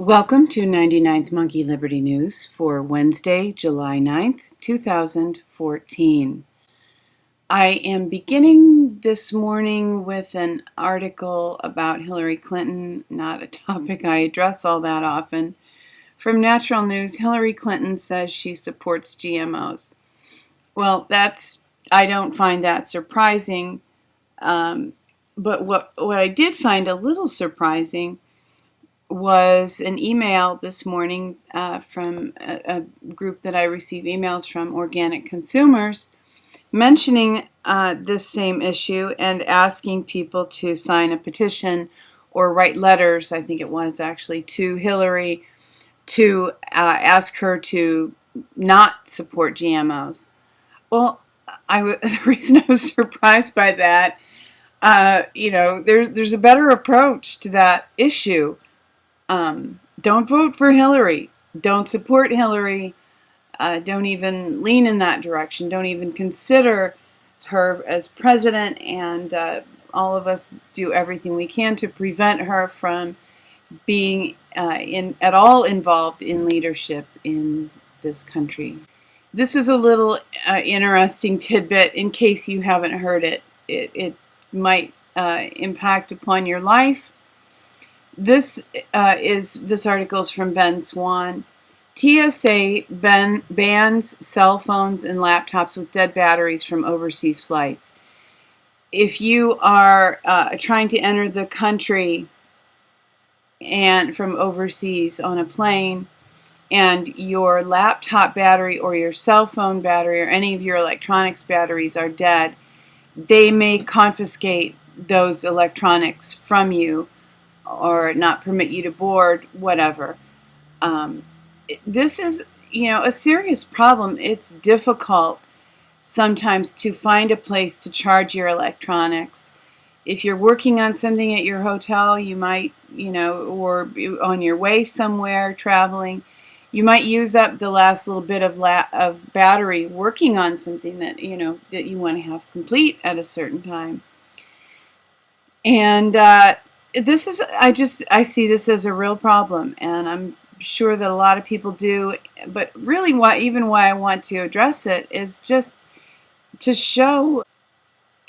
Welcome to 99th Monkey Liberty News for Wednesday, July 9th, 2014. I am beginning this morning with an article about Hillary Clinton, not a topic I address all that often. From Natural News, Hillary Clinton says she supports GMOs. Well, I don't find that surprising, but what I did find a little surprising was an email this morning from a group that I receive emails from, Organic Consumers, mentioning this same issue and asking people to sign a petition or write letters, I think it was actually, to Hillary to ask her to not support GMOs. Well, the reason I was surprised by that, there's a better approach to that issue. Don't vote for Hillary. Don't support Hillary. Don't even lean in that direction. Don't even consider her as president. And all of us do everything we can to prevent her from being at all involved in leadership in this country. This is a little interesting tidbit in case you haven't heard it. It might impact upon your life. This article is from Ben Swan. TSA bans cell phones and laptops with dead batteries from overseas flights. If you are trying to enter the country and from overseas on a plane, and your laptop battery or your cell phone battery or any of your electronics batteries are dead, they may confiscate those electronics from you or not permit you to board, whatever. This is, a serious problem. It's difficult sometimes to find a place to charge your electronics. If you're working on something at your hotel, you might, or on your way somewhere traveling, you might use up the last little bit of battery working on something that, that you want to have complete at a certain time. And I see this as a real problem, and I'm sure that a lot of people do, but really why I want to address it is just to show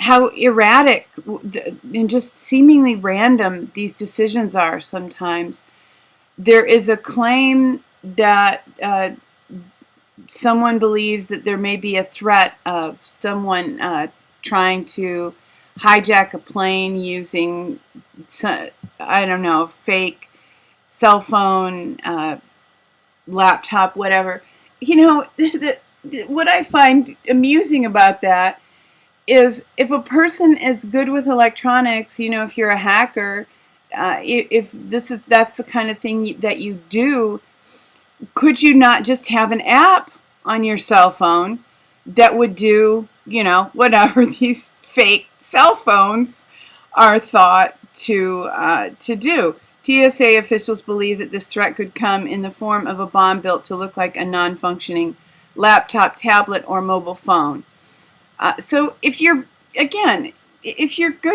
how erratic and just seemingly random these decisions are sometimes. There is a claim that someone believes that there may be a threat of someone trying to hijack a plane using, fake cell phone, laptop, whatever. What I find amusing about that is if a person is good with electronics, if you're a hacker, if that's the kind of thing that you do, could you not just have an app on your cell phone that would do, whatever these fake cell phones are thought to do? TSA officials believe that this threat could come in the form of a bomb built to look like a non-functioning laptop, tablet, or mobile phone. So if you're good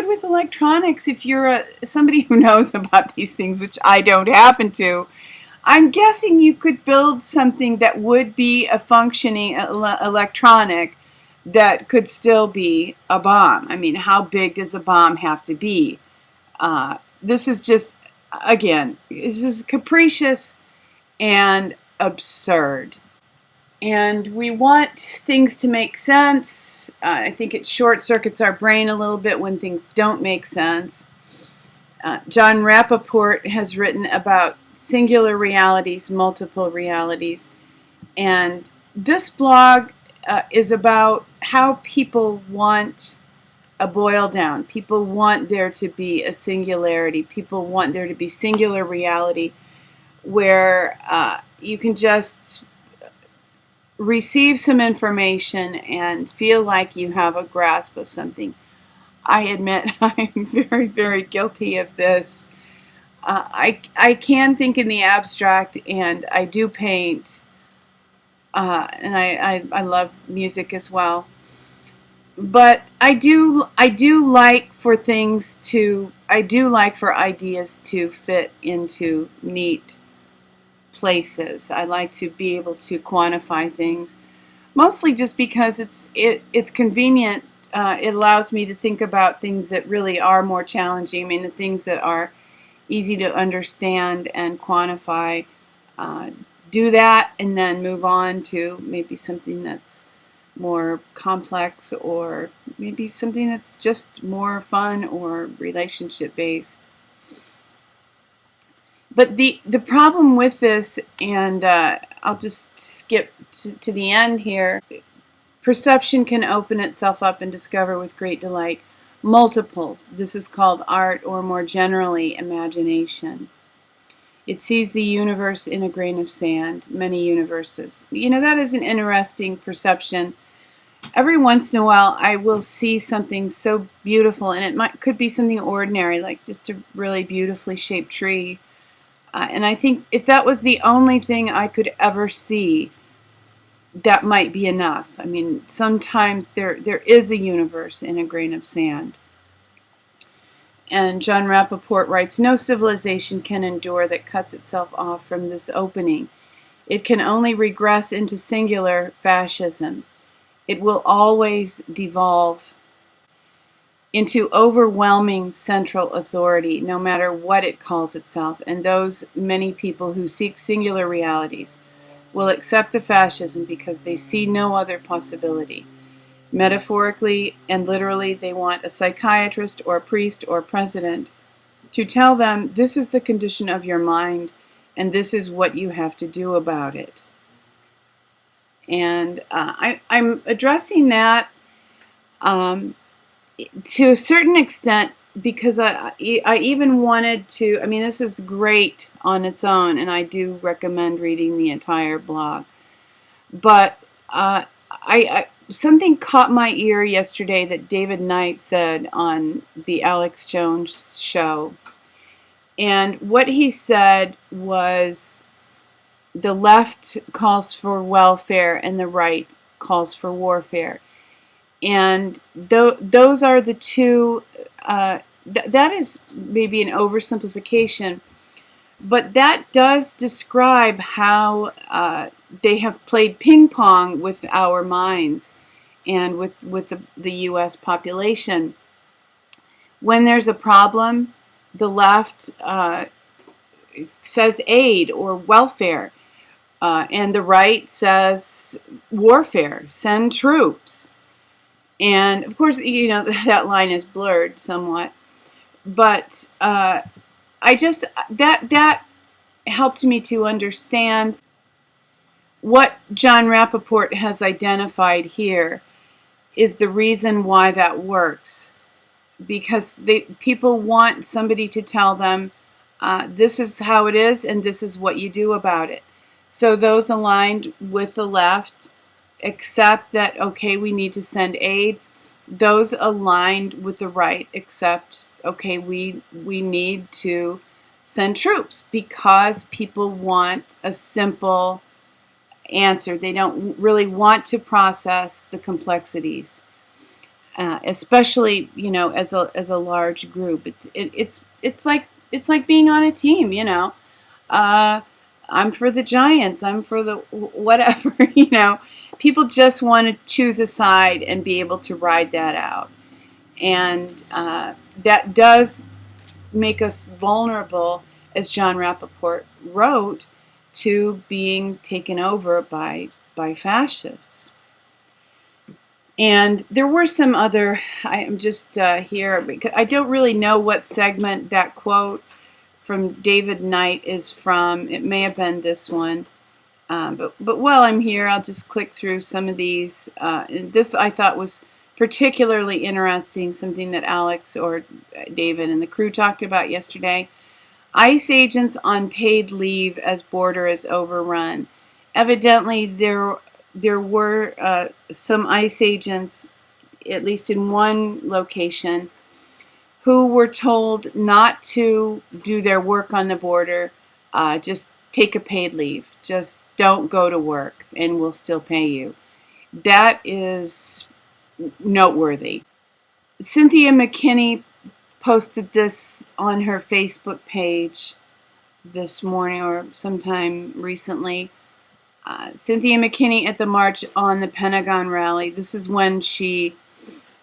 with electronics, if you're somebody who knows about these things, which I don't happen to, I'm guessing you could build something that would be a functioning electronic that could still be a bomb. I mean, how big does a bomb have to be? This is just, this is capricious and absurd. And we want things to make sense. I think it short circuits our brain a little bit when things don't make sense. John Rappaport has written about singular realities, multiple realities. And this blog is about how people want a boil down. People want there to be a singularity. People want there to be singular reality where you can just receive some information and feel like you have a grasp of something. I admit I'm very, very guilty of this. I can think in the abstract, and I do paint, and I love music as well. But I do like for ideas to fit into neat places. I like to be able to quantify things, mostly just because it's convenient. It allows me to think about things that really are more challenging. I mean, the things that are easy to understand and quantify. Do that and then move on to maybe something that's more complex, or maybe something that's just more fun or relationship based. But the problem with this, and I'll just skip to the end here, perception can open itself up and discover with great delight multiples. This is called art, or more generally, imagination. It sees the universe in a grain of sand, many universes. That is an interesting perception. Every once in a while, I will see something so beautiful, and could be something ordinary, like just a really beautifully shaped tree. And I think if that was the only thing I could ever see, that might be enough. I mean, sometimes there is a universe in a grain of sand. And John Rappaport writes, "No civilization can endure that cuts itself off from this opening. It can only regress into singular fascism. It will always devolve into overwhelming central authority, no matter what it calls itself, and those many people who seek singular realities will accept the fascism because they see no other possibility. Metaphorically and literally, they want a psychiatrist or a priest or a president to tell them, this is the condition of your mind, and this is what you have to do about it." And I'm addressing that to a certain extent because I even wanted to, I mean, this is great on its own, and I do recommend reading the entire blog. But something caught my ear yesterday that David Knight said on the Alex Jones show. And what he said was, the left calls for welfare and the right calls for warfare. And those are the two, that is maybe an oversimplification, but that does describe how they have played ping pong with our minds and with the U.S. population. When there's a problem, the left says aid or welfare, and the right says warfare, send troops. And of course, that line is blurred somewhat, but that helped me to understand what John Rappaport has identified here is the reason why that works. Because people want somebody to tell them, this is how it is and this is what you do about it. So those aligned with the left accept that, okay, we need to send aid. Those aligned with the right accept, okay, we need to send troops, because people want a simple answer. They don't really want to process the complexities, especially as a large group. It's like being on a team. I'm for the Giants. I'm for the whatever. People just want to choose a side and be able to ride that out, and that does make us vulnerable, as John Rappaport wrote, to being taken over by fascists. And there were some other, I'm just here, because I don't really know what segment that quote from David Knight is from. It may have been this one. But while I'm here, I'll just click through some of these. And this I thought was particularly interesting, something that Alex or David and the crew talked about yesterday. ICE agents on paid leave as border is overrun. Evidently, there were some ICE agents, at least in one location, who were told not to do their work on the border, just take a paid leave. Just don't go to work and we'll still pay you. That is noteworthy. Cynthia McKinney posted this on her Facebook page. this morning or sometime recently. Cynthia McKinney at the March on the Pentagon rally. This is when she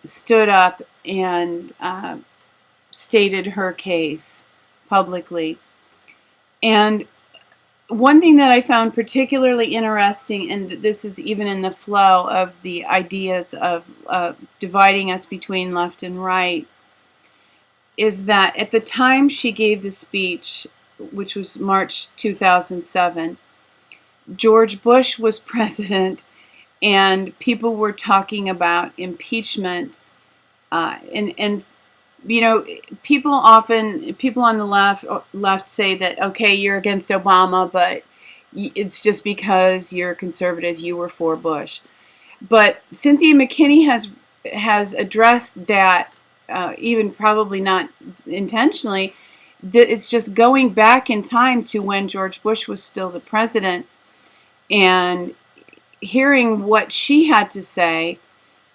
stood up and stated her case publicly. And one thing that I found particularly interesting, and this is even in the flow of the ideas of dividing us between left and right, is that at the time she gave the speech, which was March 2007, George Bush was president, and people were talking about impeachment, and you know, people on the left say that, okay, you're against Obama, but it's just because you're conservative, you were for Bush. But Cynthia McKinney has addressed that, even probably not intentionally, that it's just going back in time to when George Bush was still the president, and hearing what she had to say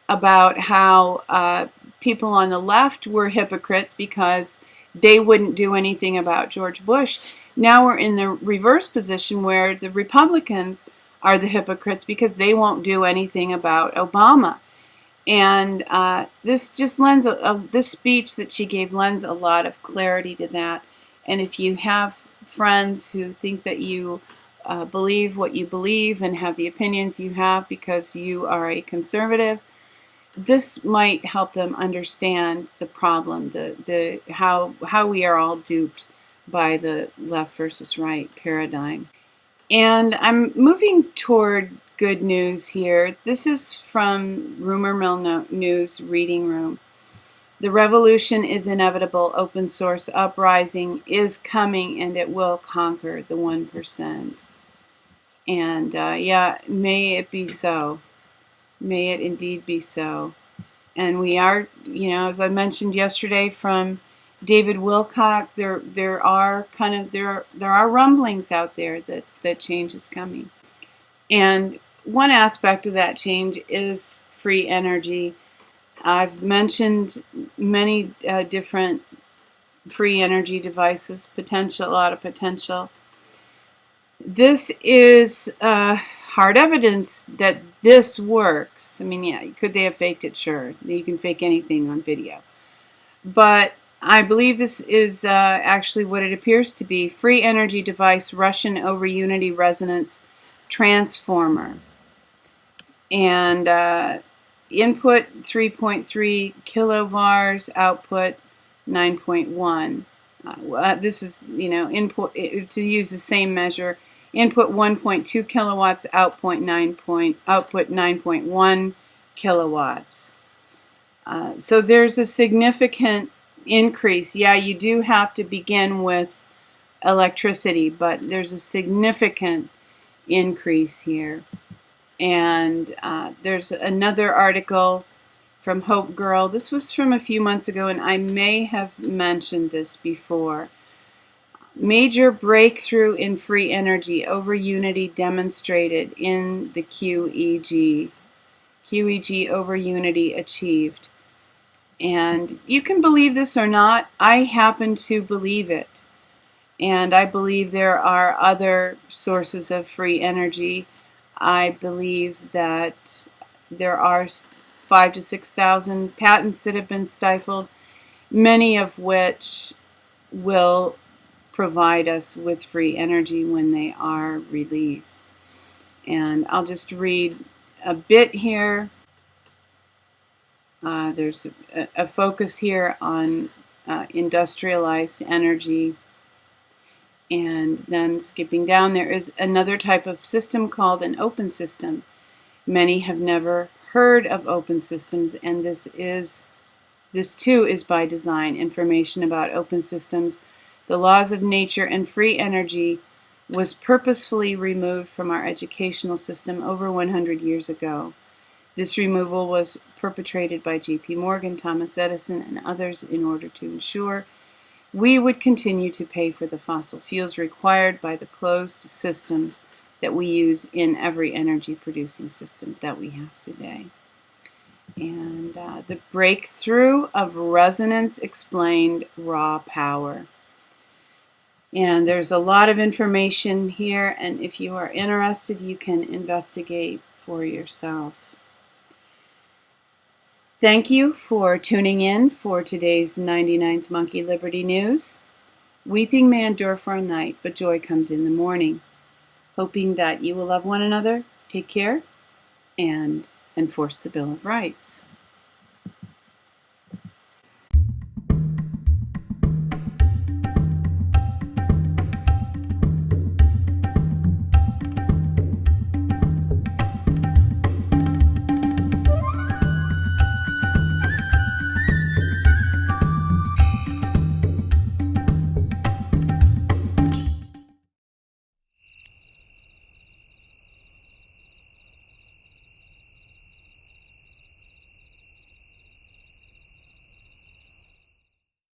about how people on the left were hypocrites because they wouldn't do anything about George Bush. Now we're in the reverse position where the Republicans are the hypocrites because they won't do anything about Obama. And this just lends this speech that she gave lends a lot of clarity to that. And if you have friends who think that you believe what you believe and have the opinions you have because you are a conservative, this might help them understand the problem, the how we are all duped by the left versus right paradigm. And I'm moving toward good news here. This is from Rumor Mill News Reading Room. The revolution is inevitable. Open source uprising is coming, and it will conquer the 1%. And yeah, may it be so. May it indeed be so. And we are, as I mentioned yesterday from David Wilcock, there are rumblings out there that change is coming. And one aspect of that change is free energy. I've mentioned many different free energy devices, a lot of potential. This is hard evidence that this works. I mean, yeah, could they have faked it? Sure. You can fake anything on video. But I believe this is actually what it appears to be. Free energy device, Russian over unity resonance transformer. And input 3.3 kilovars, output 9.1. This is, input, to use the same measure. Input 1.2 kilowatts, output 9.1 kilowatts. So there's a significant increase. Yeah, you do have to begin with electricity, but there's a significant increase here. And there's another article from Hope Girl. This was from a few months ago, and I may have mentioned this before. Major breakthrough in free energy over unity demonstrated in the QEG. QEG over unity achieved. And you can believe this or not. I happen to believe it. And I believe there are other sources of free energy. I believe that there are 5,000 to 6,000 patents that have been stifled, many of which will provide us with free energy when they are released. And I'll just read a bit here. There's a focus here on industrialized energy. And then skipping down, there is another type of system called an open system. Many have never heard of open systems, and this too is by design. Information about open systems, the laws of nature, and free energy was purposefully removed from our educational system over 100 years ago. This removal was perpetrated by J.P. Morgan, Thomas Edison, and others in order to ensure we would continue to pay for the fossil fuels required by the closed systems that we use in every energy producing system that we have today. And the breakthrough of resonance explained raw power. And there's a lot of information here, and if you are interested, you can investigate for yourself. Thank you for tuning in for today's 99th Monkey Liberty News. Weeping may endure for a night, but joy comes in the morning. Hoping that you will love one another, take care, and enforce the Bill of Rights.